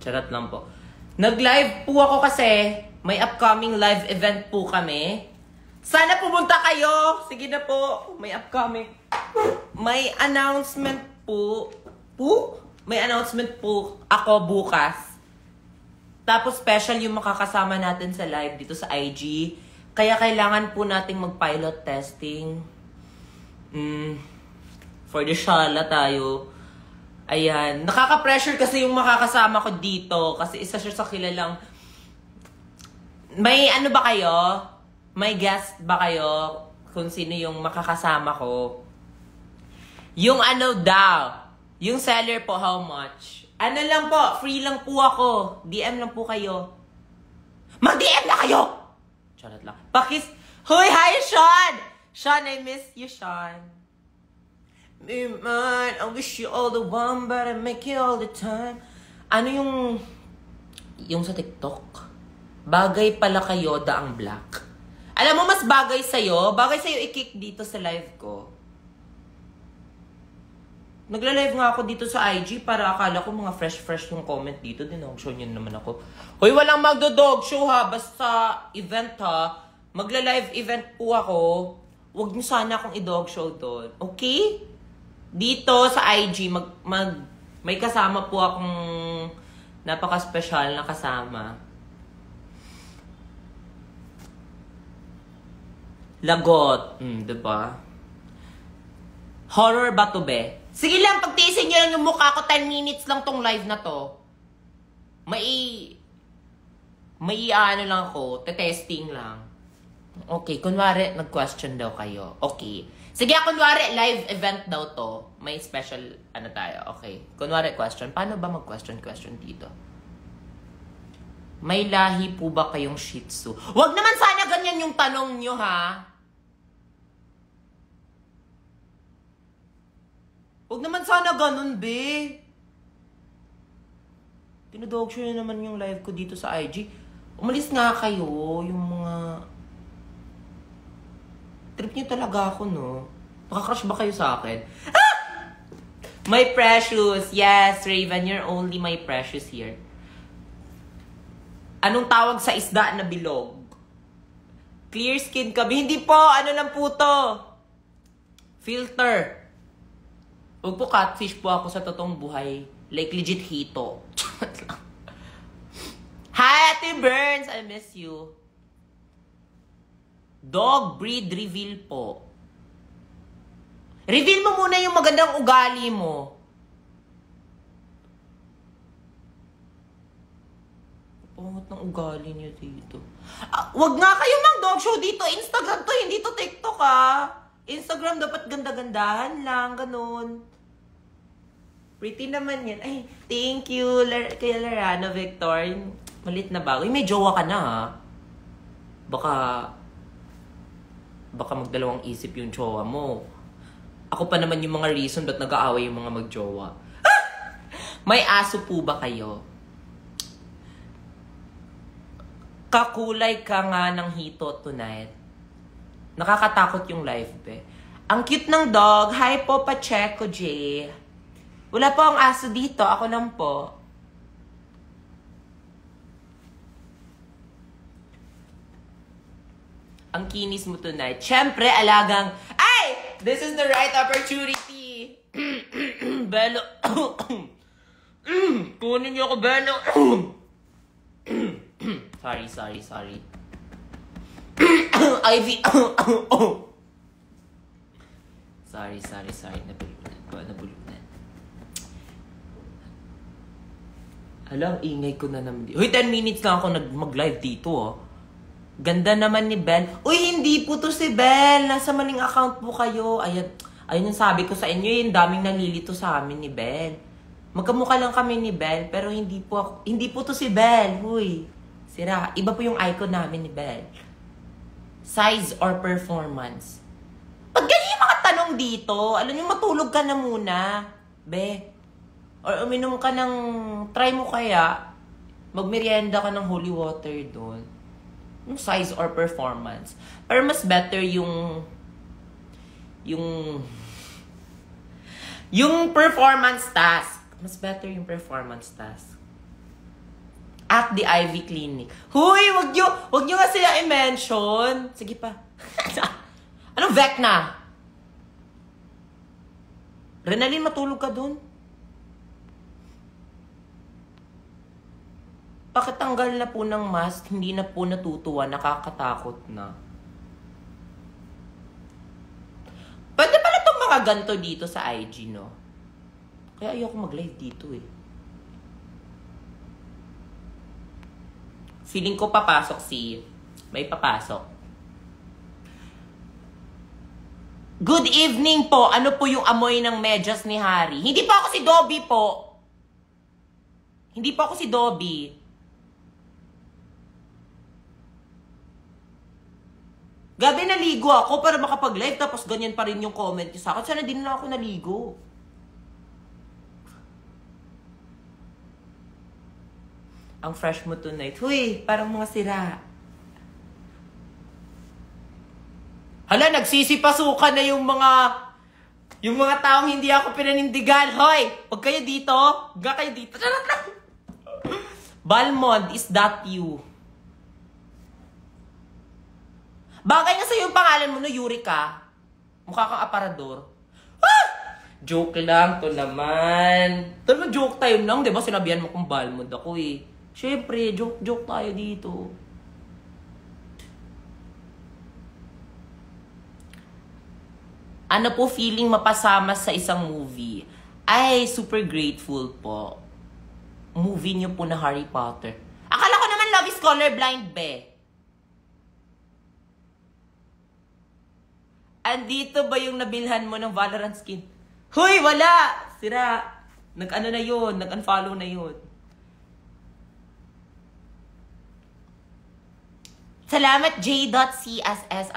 Charot lang po. Nag-live po ako kasi may upcoming live event po kami. Sana pumunta kayo. Sige na po. May upcoming. May announcement po. May announcement po ako bukas. Tapos special yung makakasama natin sa live dito sa IG. Kaya kailangan po nating mag-pilot testing. For the shala tayo. Ayan. Nakaka-pressure kasi yung makakasama ko dito. Kasi isa siya sa kilalang... May ano ba kayo? May guest ba kayo? Kung sino yung makakasama ko? Yung ano daw? Yung seller po, how much? Ano lang po? Free lang po ako. DM lang po kayo. Mag-DM na kayo! Charot lang. Pakis... Hoy, hi, Sean! Sean, I miss you, Sean. Be mine, I wish you all the one, but I make you all the time. Ano yung sa TikTok? Bagay pala kayo, daang black. Alam mo, mas bagay sa'yo i-kick dito sa live ko. Nagla-live nga ako dito sa IG para akala ko mga fresh yung comment dito. Dinog show nyo naman ako. Hoy, walang magdo-dog show ha. Basta event ha. Magla-live event po ako. Huwag nyo sana akong i-dog show doon. Okay? Dito sa IG, may kasama po akong napaka-special na kasama. Lagot. Diba? Horror ba to, be? Sige lang, pagtiisin nyo lang yung mukha ko. 10 minutes lang tong live na to. May ano lang ako. Testing lang. Okay, kunwari, nag-question daw kayo. Okay. Sige, kunwari, live event daw to. May special, ano tayo. Okay. Kunwari, question. Paano ba mag-question dito? May lahi po ba kayong Shih Tzu? Wag naman sana ganyan yung tanong nyo, ha? Wag naman sana ganun, be. Tinudog show naman yung live ko dito sa IG. Umalis nga kayo, yung mga... Trip nyo talaga ako, no? Nakakrush ba kayo sa akin? Ah! My precious. Yes, Raven, you're only my precious here. Anong tawag sa isda na bilog? Clear skin ka. Hindi po. Ano lang po to? Filter. Huwag po catfish po ako sa totoong buhay. Like legit hito. Hi, Ate Burns. I miss you. Dog breed reveal po. Reveal mo muna yung magandang ugali mo. Pangat ng ugali niyo dito. Wag nga kayo mag-dog show dito. Instagram to, hindi to TikTok Instagram dapat ganda-gandahan lang, ganun. Pretty naman yan. Ay, thank you, kaya Larano Victor. Malit na bago. May jowa ka na, ha? Baka magdalawang isip yung jowa mo. Ako pa naman yung mga reason ba't nag-aaway yung mga magjowa. Ah! May aso po ba kayo? Kakulay ka nga ng hito tonight. Nakakatakot yung live, be. Ang cute ng dog. Hi po, Pacheco J. Wala po ang aso dito. Ako lang po. Ang kinis mo tonight. Siyempre, alagang... Ay! This is the right opportunity. Belo. Kunin niyo ako, Belo. Sorry. Ivy. Sorry. Nabulunan. Alam, ingay ko na naman. Uy, 10 minutes lang ako mag-live dito, Ganda naman ni Belle. Uy, hindi po to si Belle. Nasa maling account po kayo. Ayun yung sabi ko sa inyo. Yung daming nalilito sa amin ni Belle. Magkamukha lang kami ni Belle. Pero hindi po to si Belle. Huy. Sira. Iba po yung icon namin ni Belle. Size or performance? Pag ganyan yung mga tanong dito, alam nyo, matulog ka na muna. Be. Or uminom ka ng... Try mo kaya. Magmerienda ka ng holy water doon. Yung size or performance. Pero mas better yung performance task. Mas better yung performance task. At the Ivy Clinic. Huy, wag nyo nga sila i-mention. Sige pa. Anong Vecna? Renalyn, matulog ka dun? Pakitanggal na po ng mask, hindi na po natutuwa, nakakatakot na. Pwede pala itong mga ganito dito sa IG, no? Kaya ayoko mag-live dito eh. Feeling ko papasok may papasok. Good evening po. Ano po yung amoy ng medyas ni Harry? Hindi po ako si Dobby po. Hindi po ako si Dobby. Gabi naligo ako para makapag-live tapos ganyan pa rin yung comment niyo sa akin. Sana din na ako naligo. Ang fresh mo tonight. Huy, parang mga sira. Hala, nagsisipasukan na yung mga taong hindi ako pinanindigan. Hoy, wag kayo dito. Wag kayo dito. Balmond, is that you? Bagay nga sa'yo yung pangalan mo, no, Eureka. Mukha kang aparador. Ah! Joke lang to naman. Ito naman joke time lang, di ba? Sinabihan mo kung Balmond ako eh. Siyempre, joke tayo dito. Ano po feeling mapasama sa isang movie? Ay, super grateful po. Movie niyo po na Harry Potter. Akala ko naman Love is Colorblind, be. Andito ba yung nabilhan mo ng Valorant skin? Huy, wala! Sira. Nag-ano na yun, nag-unfollow na yun. Salamat J.CSS_.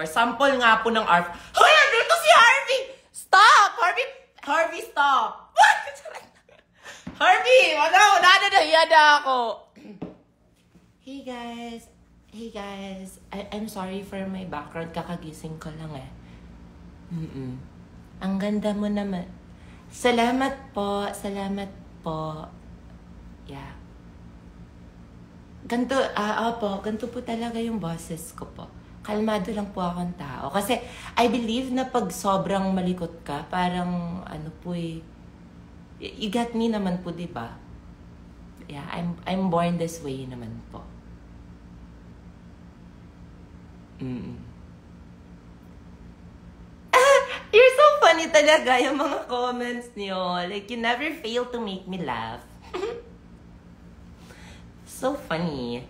Sample nga po ng ARF. Hoy, andito si Harvey! Stop! Harvey, stop! What? Harvey! Wala, nahiya na ako. Hey guys. I'm sorry for my background. Kakagising ko lang eh. Ang ganda mo naman. Salamat po. Yeah. Ganto po talaga yung boses ko po. Kalmado lang po akong tao. Kasi I believe na pag sobrang malikot ka, parang you got me naman po, di ba? Yeah, I'm born this way naman po. You're so funny talaga yung mga comments niyo. Like, you never fail to make me laugh. So funny.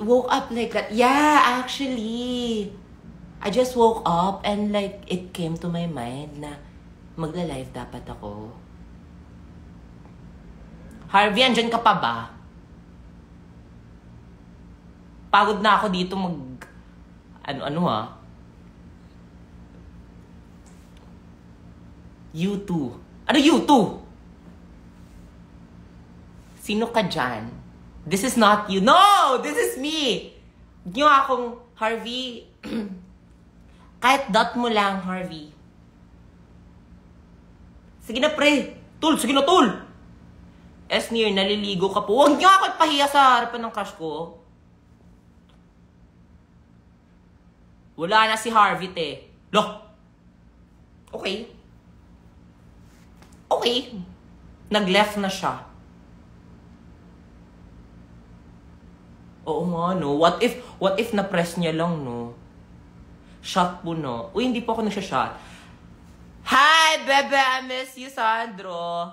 Woke up like that. Yeah, actually. I just woke up and like, it came to my mind na magla-live dapat ako. Harvey, andyan ka pa ba? Pagod na ako dito U2. Ano U2? Sino ka dyan? This is not you. No! This is me! Huwag niyo akong, Harvey, kahit dot mo lang, Harvey. Sige na, pre. Sige na, tol. Esnir, naliligo ka po. Huwag niyo ako ipahiya sa harapan ng crush ko. Wala na si Harvey, te. Loh! Okay. Nag-left na siya. Oo nga, no? What if na-press niya lang, no? Shot po, no? Uy, hindi po ako nagsha-shot. Hi, bebe! I miss you, Sandro.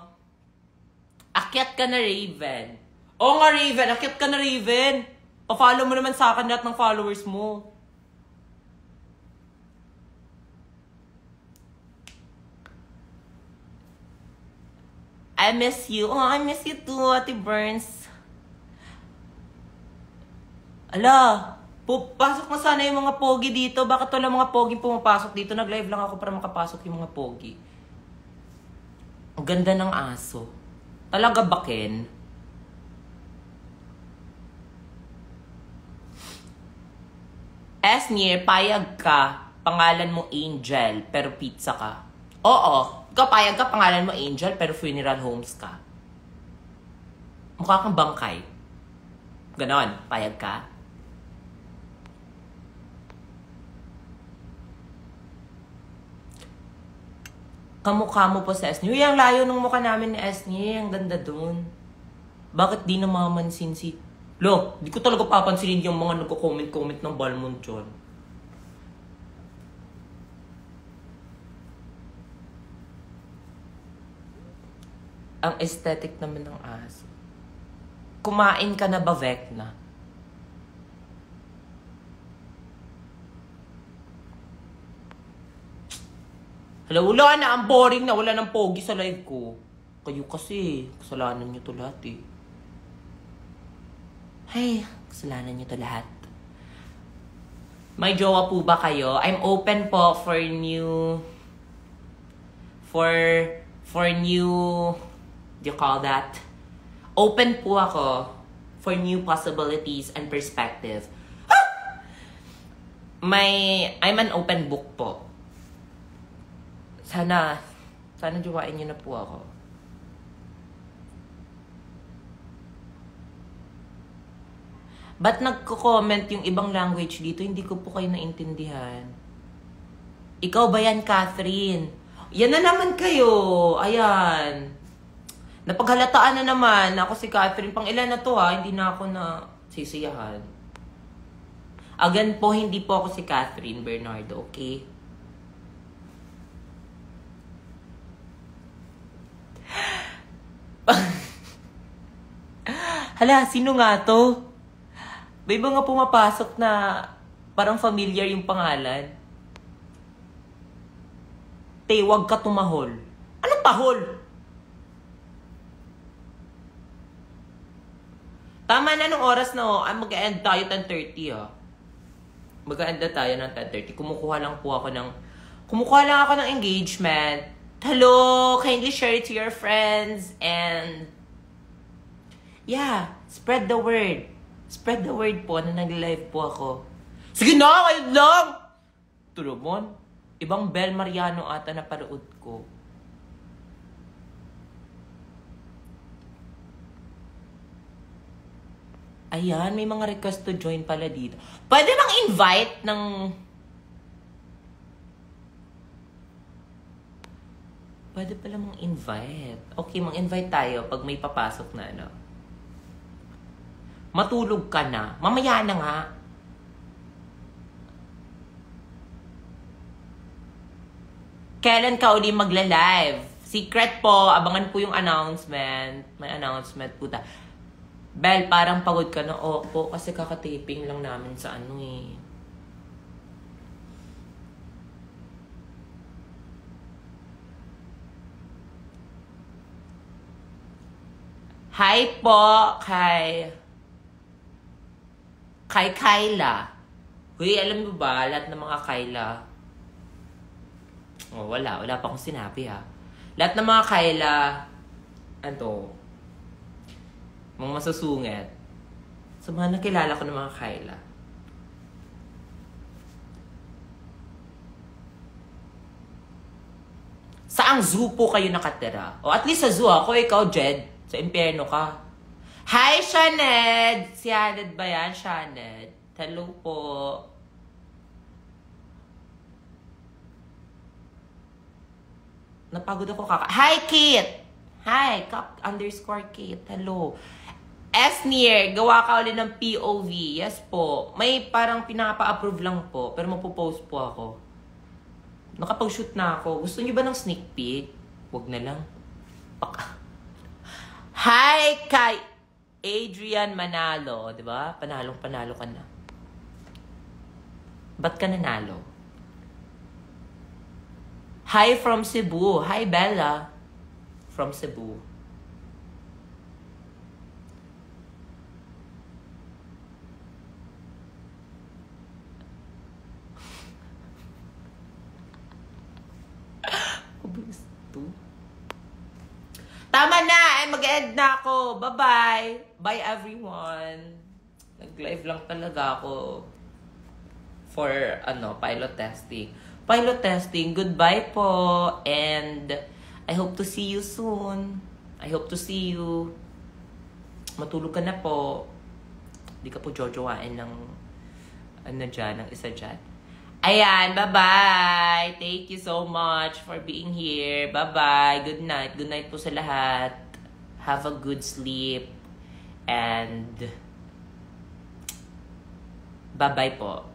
Akyat ka na, Raven. Oo nga, Raven. Akyat ka na, Raven. Pa-follow mo naman sa akin lahat ng followers mo. I miss you. Oh, I miss you too, Ate Burns. Ala, pasok na sana yung mga pogi dito. Bakit wala mga pogi pumapasok dito? Nag-live lang ako para makapasok yung mga pogi. Ang ganda ng aso. Talaga ba, Ken? Esnir, payag ka. Pangalan mo Angel, pero pizza ka. Oo. Ikaw payag ka, pangalan mo Angel, pero funeral homes ka. Mukha kang bangkay. Ganon, payag ka? Kamukha mo po sa Esnie. Uy, ang layo ng mukha namin ni Esnie. Ang ganda dun. Bakit di namamansin si... Lo, di ko talaga papansinin yung mga nagko-comment-comment ng Balmond dyan. Ang aesthetic naman ng aso. Kumain ka na ba, Vecna? Hala, wala na. Ang boring na. Wala ng pogi sa live ko. Kayo kasi. Kasalanan nyo to lahat eh. Ay, kasalanan nyo to lahat. May jowa po ba kayo? I'm open po for new... For new... Do you call that? Open po ako for new possibilities and perspective. I'm an open book po. Sana jowain niyo na po ako. Ba't nagko-comment yung ibang language dito? Hindi ko po kayo naintindihan. Ikaw ba yan, Catherine? Yan na naman kayo. Ayan. Napaghalataan na naman ako si Catherine. Pang ilan na to ha, hindi na ako na sisiyahan. Again po, hindi po ako si Catherine Bernardo, okay? Hala, sino nga to? May mga pumapasok na parang familiar yung pangalan. Te, wag ka tumahol. Anong tahol? Tama na nung oras na mag-end tayo 10:30 Mag-end na tayo ng 10:30. Kumukuha lang ako ng engagement. Hello! Kindly share it to your friends and yeah, spread the word. Spread the word po na nag-live po ako. Sige na, kayo lang! Tulumon, ibang Bel Mariano ata na parood ko. Ayan, may mga request to join pala dito. Pwede bang invite ng... Pwede pala mang invite. Okay, mang-invite tayo pag may papasok na ano. Matulog ka na. Mamaya na nga. Kailan ka uli magla-live? Secret po. Abangan po yung announcement. May announcement po ta. Bel, parang pagod ka na. Opo, kasi kakataping lang namin sa ano eh. Hi po kay Kyla. Uy, alam mo ba, lahat ng mga Kyla. Oh, wala pa akong sinabi ha. Lahat ng mga Kyla, mga masusungit. So, mga nakilala ko ng mga Kyla. Saang zoo po kayo nakatira? O at least sa zoo ako, ikaw, Jed. Sa impyerno ka. Hi, Shaned! Si Shaned ba yan, Shaned? Hello po. Napagod ako kaka... Hi, Kate! Hi, _Kate. Hello. Esnier, gawa ka ulit ng POV. Yes po. May parang pinapa-approve lang po. Pero mapopost po ako. Nakapag-shoot na ako. Gusto niyo ba ng sneak peek? Huwag na lang. Hi, kay Adrian Manalo. Diba? Panalo ka na. Ba't ka nanalo? Hi from Cebu. Hi, Bella. From Cebu. Tama na! Mag-end na ako. Bye-bye! Bye, everyone! Nag-live lang talaga ako for, pilot testing. Pilot testing, goodbye po! And I hope to see you soon. I hope to see you. Matulog ka na po. Di ka po jojowain ng ano dyan, ng isa dyan. Ayan, bye-bye! Thank you so much for being here. Bye-bye! Good night. Good night po sa lahat. Have a good sleep. And bye-bye po.